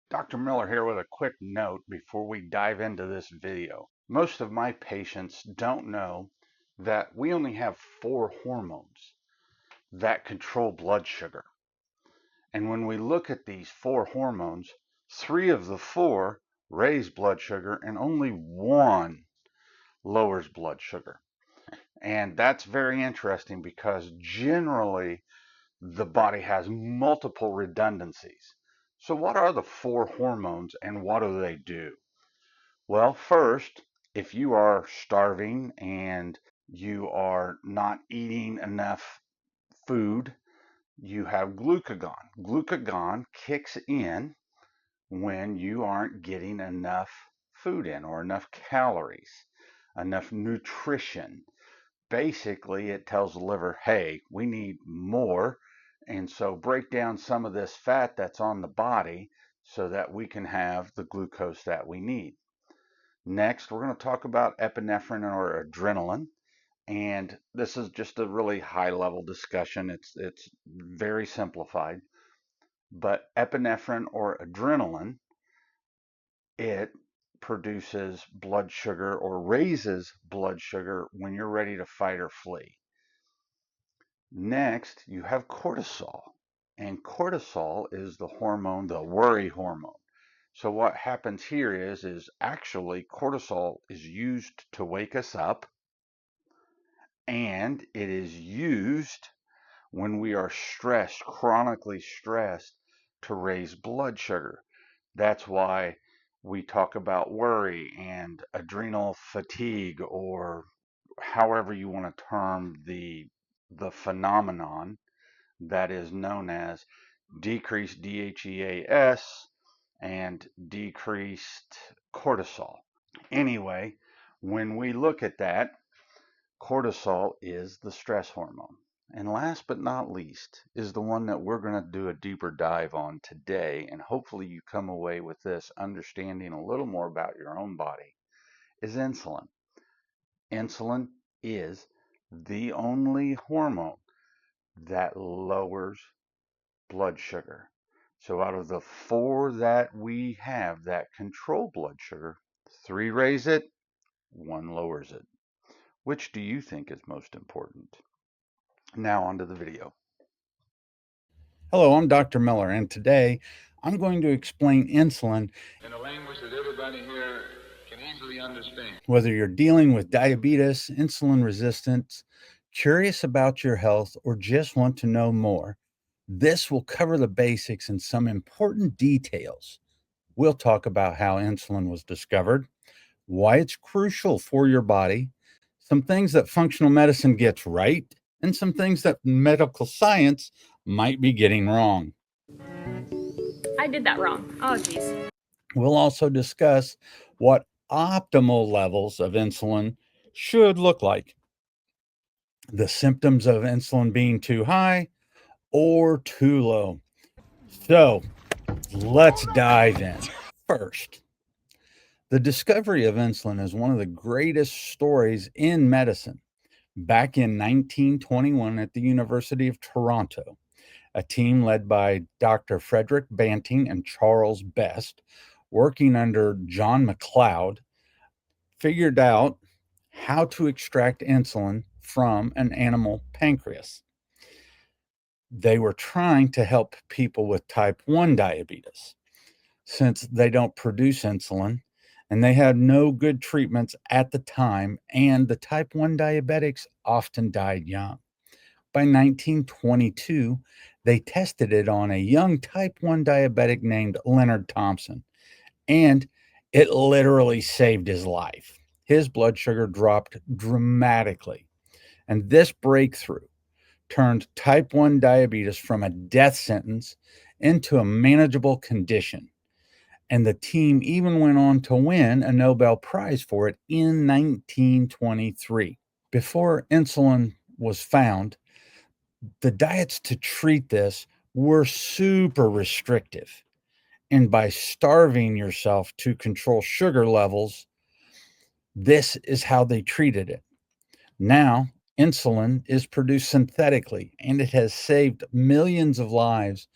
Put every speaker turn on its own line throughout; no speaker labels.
Dr. Miller here with a quick note before we dive into this video. Most of my patients don't know that we only have 4 hormones that control blood sugar. And when we look at these 4 hormones, 3 of the 4 raise blood sugar and only 1 lowers blood sugar. And that's very interesting because generally the body has multiple redundancies. So what are the 4 hormones and what do they do? Well, first, if you are starving and you are not eating enough food, you have glucagon. Glucagon kicks in when you aren't getting enough food in or enough calories, enough nutrition. Basically, it tells the liver, hey, we need more. And so break down some of this fat that's on the body so that we can have the glucose that we need. Next, we're going to talk about epinephrine or adrenaline. And this is just a really high level discussion. It's very simplified. But epinephrine or adrenaline, it produces blood sugar or raises blood sugar when you're ready to fight or flee. Next, you have cortisol. And cortisol is the hormone, the worry hormone. So what happens here is actually cortisol is used to wake us up, and it is used when we are stressed, chronically stressed, to raise blood sugar. That's why we talk about worry and adrenal fatigue, or however you want to term the phenomenon that is known as decreased DHEAS and decreased cortisol. Anyway, when we look at that, cortisol is the stress hormone. And last but not least is the one that we're going to do a deeper dive on today, and hopefully you come away with this understanding a little more about your own body, is insulin. Insulin is the only hormone that lowers blood sugar. So out of the 4 that we have that control blood sugar, 3 raise it, 1 lowers it. Which do you think is most important? Now onto the video.
Hello, I'm Dr. Miller, and today I'm going to explain insulin
in a language that everybody here can easily understand.
whether you're dealing with diabetes, insulin resistance, curious about your health, or just want to know more. This will cover the basics and some important details. We'll talk about how insulin was discovered, why it's crucial for your body, some things that functional medicine gets right, and some things that medical science might be getting wrong.
I did that wrong. Oh, geez.
We'll also discuss what optimal levels of insulin should look like, the symptoms of insulin being too high or too low. So let's dive in. First, the discovery of insulin is one of the greatest stories in medicine. Back in 1921 at the University of Toronto, a team led by Dr. Frederick Banting and Charles Best, working under John McLeod, figured out how to extract insulin from an animal pancreas. They were trying to help people with type 1 diabetes since they don't produce insulin and they had no good treatments at the time, and the type 1 diabetics often died young. By 1922, they tested it on a young type 1 diabetic named Leonard Thompson, and it literally saved his life. His blood sugar dropped dramatically, and this breakthrough turned type 1 diabetes from a death sentence into a manageable condition. And the team even went on to win a Nobel Prize for it in 1923. Before insulin was found, the diets to treat this were super restrictive. And by starving yourself to control sugar levels, this is how they treated it. Now, insulin is produced synthetically, and it has saved millions of lives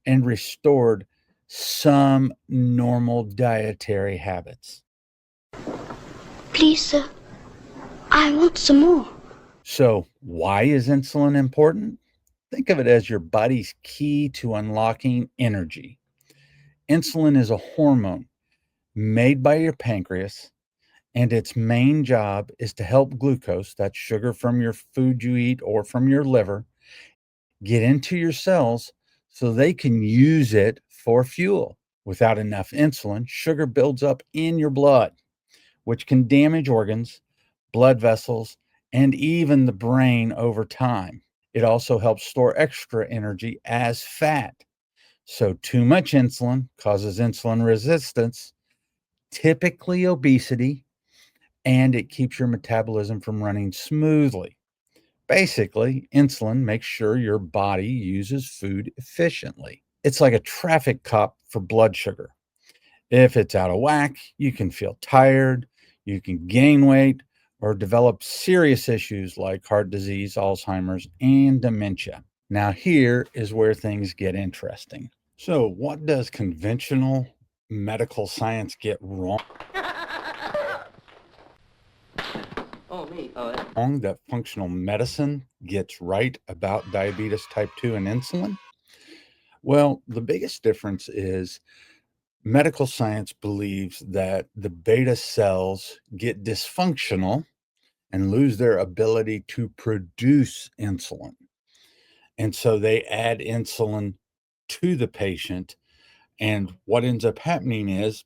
and restored some normal dietary habits.
Please, sir, I want some more.
So, why is insulin important? Think of it as your body's key to unlocking energy. Insulin is a hormone made by your pancreas, and its main job is to help glucose, that's sugar from your food you eat or from your liver, get into your cells so they can use it for fuel. Without enough insulin, sugar builds up in your blood, which can damage organs, blood vessels, and even the brain over time. It also helps store extra energy as fat. So, too much insulin causes insulin resistance, typically obesity, and it keeps your metabolism from running smoothly. Basically, insulin makes sure your body uses food efficiently. It's like a traffic cop for blood sugar. If it's out of whack, you can feel tired, you can gain weight, or develop serious issues like heart disease, Alzheimer's, and dementia. Now, here is where things get interesting. So, what does conventional medical science get wrong? Wrong that functional medicine gets right about diabetes type 2 and insulin? Well, the biggest difference is medical science believes that the beta cells get dysfunctional and lose their ability to produce insulin. And so they add insulin to the patient. And what ends up happening is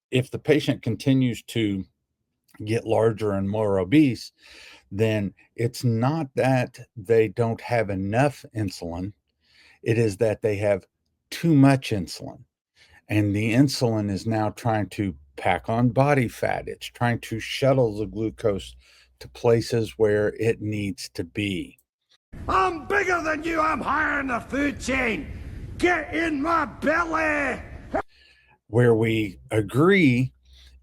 if the patient continues to get larger and more obese, then it's not that they don't have enough insulin, it is that they have too much insulin. And the insulin is now trying to pack on body fat. It's trying to shuttle the glucose to places where it needs to be.
I'm bigger than you. I'm higher in the food chain. Get in my belly.
Where we agree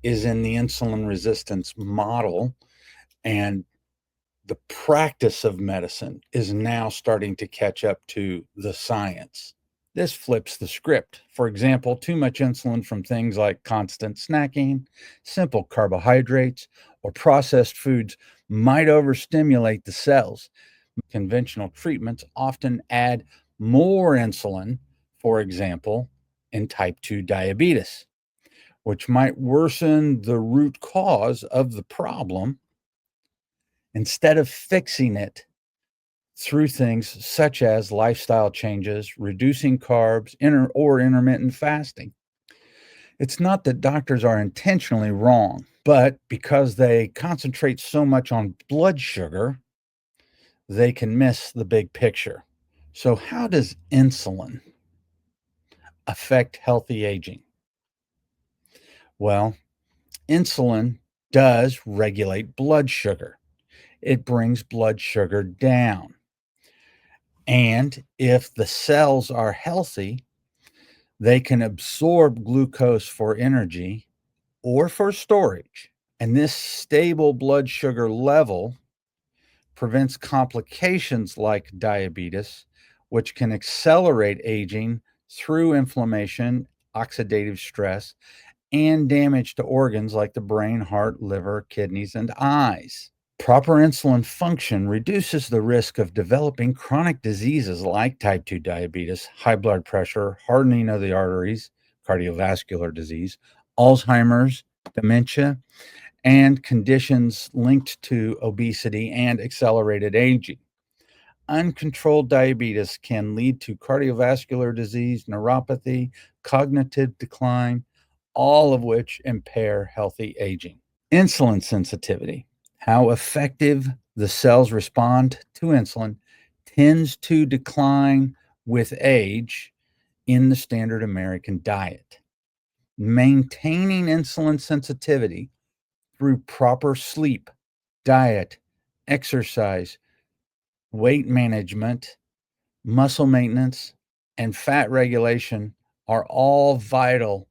is in the insulin resistance model, and the practice of medicine is now starting to catch up to the science. This flips the script. For example, too much insulin from things like constant snacking, simple carbohydrates, or processed foods might overstimulate the cells. Conventional treatments often add more insulin, for example, in type 2 diabetes, which might worsen the root cause of the problem instead of fixing it through things such as lifestyle changes, reducing carbs, or intermittent fasting. It's not that doctors are intentionally wrong, but because they concentrate so much on blood sugar, they can miss the big picture. So, how does insulin affect healthy aging? Well, insulin does regulate blood sugar. It brings blood sugar down. And if the cells are healthy, they can absorb glucose for energy or for storage. And this stable blood sugar level prevents complications like diabetes, which can accelerate aging through inflammation, oxidative stress, and damage to organs like the brain, heart, liver, kidneys, and eyes. Proper insulin function reduces the risk of developing chronic diseases like type 2 diabetes, high blood pressure, hardening of the arteries, cardiovascular disease, Alzheimer's, dementia, and conditions linked to obesity and accelerated aging. Uncontrolled diabetes can lead to cardiovascular disease, neuropathy, cognitive decline, all of which impair healthy aging. Insulin sensitivity. How effective the cells respond to insulin tends to decline with age in the standard American diet. Maintaining insulin sensitivity through proper sleep, diet, exercise, weight management, muscle maintenance, and fat regulation are all vital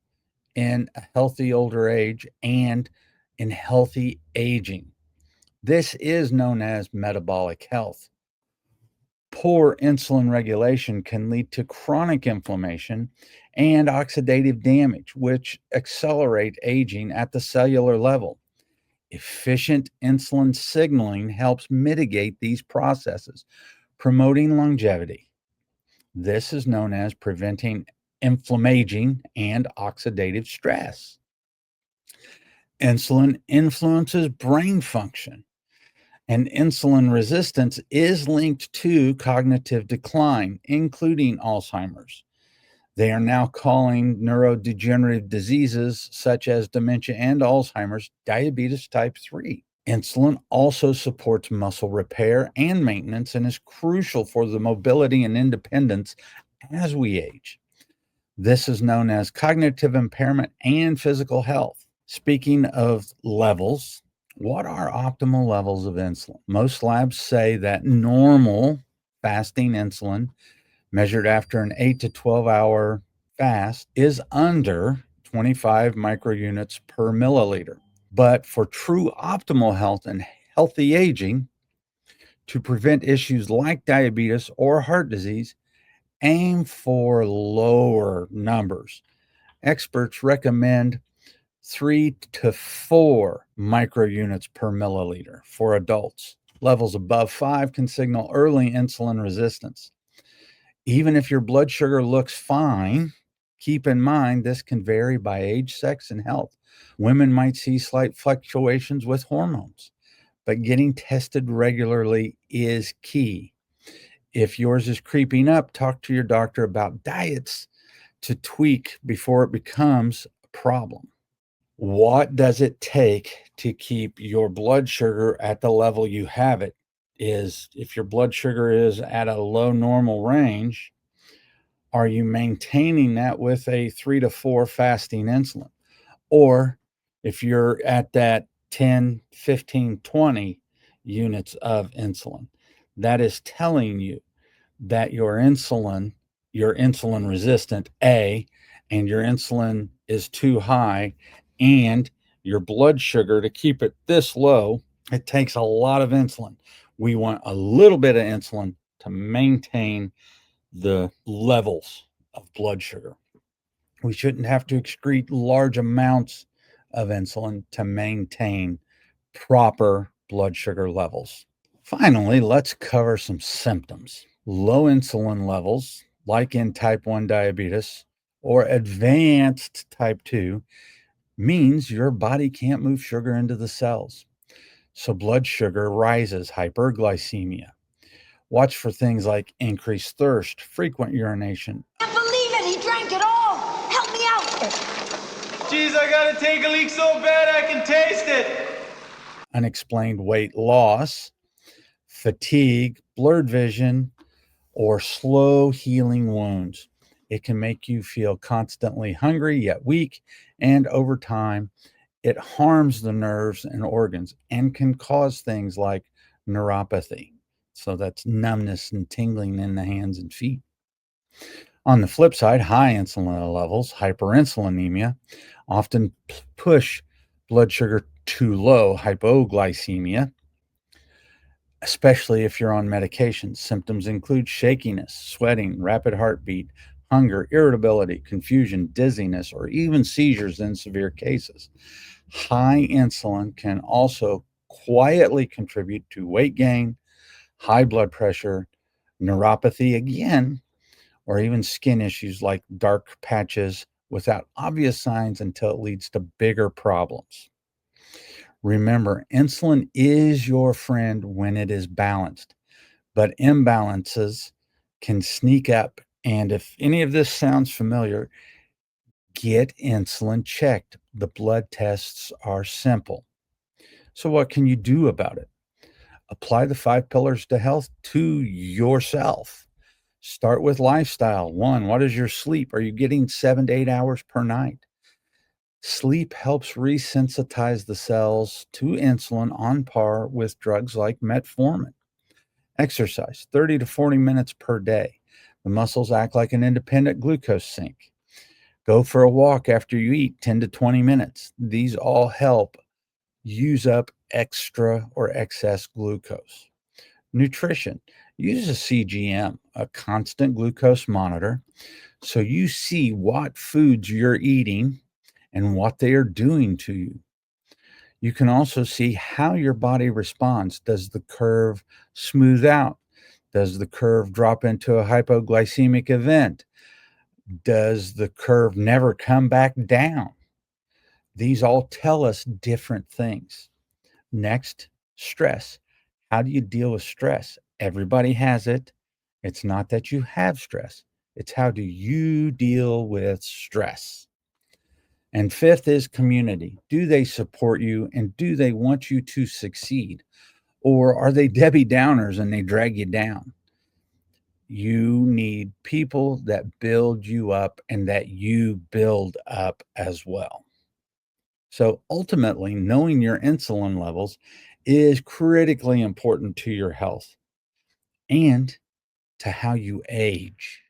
in a healthy older age and in healthy aging. This is known as metabolic health. Poor insulin regulation can lead to chronic inflammation and oxidative damage, which accelerate aging at the cellular level. Efficient insulin signaling helps mitigate these processes, promoting longevity. This is known as preventing inflammaging and oxidative stress. Insulin influences brain function, and insulin resistance is linked to cognitive decline, including Alzheimer's. They are now calling neurodegenerative diseases such as dementia and Alzheimer's diabetes type 3. Insulin also supports muscle repair and maintenance and is crucial for the mobility and independence as we age. This is known as cognitive impairment and physical health. Speaking of levels, what are optimal levels of insulin? Most labs say that normal fasting insulin, measured after an 8 to 12 hour fast, is under 25 microunits per milliliter. But for true optimal health and healthy aging, to prevent issues like diabetes or heart disease, aim for lower numbers. Experts recommend 3 to 4 microunits per milliliter for adults. Levels above 5 can signal early insulin resistance. Even if your blood sugar looks fine, keep in mind this can vary by age, sex, and health. Women might see slight fluctuations with hormones, but getting tested regularly is key. If yours is creeping up, talk to your doctor about diets to tweak before it becomes a problem. What does it take to keep your blood sugar at the level you have it? Is if your blood sugar is at a low normal range, are you maintaining that with a 3 to 4 fasting insulin? Or if you're at that 10, 15, 20 units of insulin, that is telling you that your insulin resistant, A, and your insulin is too high, and your blood sugar, to keep it this low, it takes a lot of insulin. We want a little bit of insulin to maintain the levels of blood sugar. We shouldn't have to excrete large amounts of insulin to maintain proper blood sugar levels. Finally, let's cover some symptoms. Low insulin levels, like in type 1 diabetes or advanced type 2, means your body can't move sugar into the cells. So blood sugar rises, hyperglycemia. Watch for things like increased thirst, frequent urination.
I can't believe it! He drank it all! Help me out!
Jeez, I gotta take a leak so bad I can taste it!
Unexplained weight loss, fatigue, blurred vision, or slow healing wounds. It can make you feel constantly hungry yet weak, and over time, it harms the nerves and organs and can cause things like neuropathy. So that's numbness and tingling in the hands and feet. On the flip side, high insulin levels, hyperinsulinemia, often push blood sugar too low, hypoglycemia, especially if you're on medications. Symptoms include shakiness, sweating, rapid heartbeat, hunger, irritability, confusion, dizziness, or even seizures in severe cases. High insulin can also quietly contribute to weight gain, high blood pressure, neuropathy again, or even skin issues like dark patches without obvious signs until it leads to bigger problems. Remember, insulin is your friend when it is balanced, but imbalances can sneak up. And if any of this sounds familiar, get insulin checked. The blood tests are simple. So what can you do about it? Apply the 5 pillars to health to yourself. Start with lifestyle. 1, what is your sleep? Are you getting 7 to 8 hours per night? Sleep helps resensitize the cells to insulin on par with drugs like metformin. Exercise 30 to 40 minutes per day. The muscles act like an independent glucose sink. Go for a walk after you eat, 10 to 20 minutes. These all help use up extra or excess glucose. Nutrition. Use a CGM, a constant glucose monitor, so you see what foods you're eating and what they are doing to you. You can also see how your body responds. Does the curve smooth out? Does the curve drop into a hypoglycemic event? Does the curve never come back down? These all tell us different things. Next, stress. How do you deal with stress? Everybody has it. It's not that you have stress, it's how do you deal with stress? And fifth is community. Do they support you and do they want you to succeed? Or are they Debbie Downers and they drag you down? You need people that build you up and that you build up as well. So ultimately, knowing your insulin levels is critically important to your health and to how you age.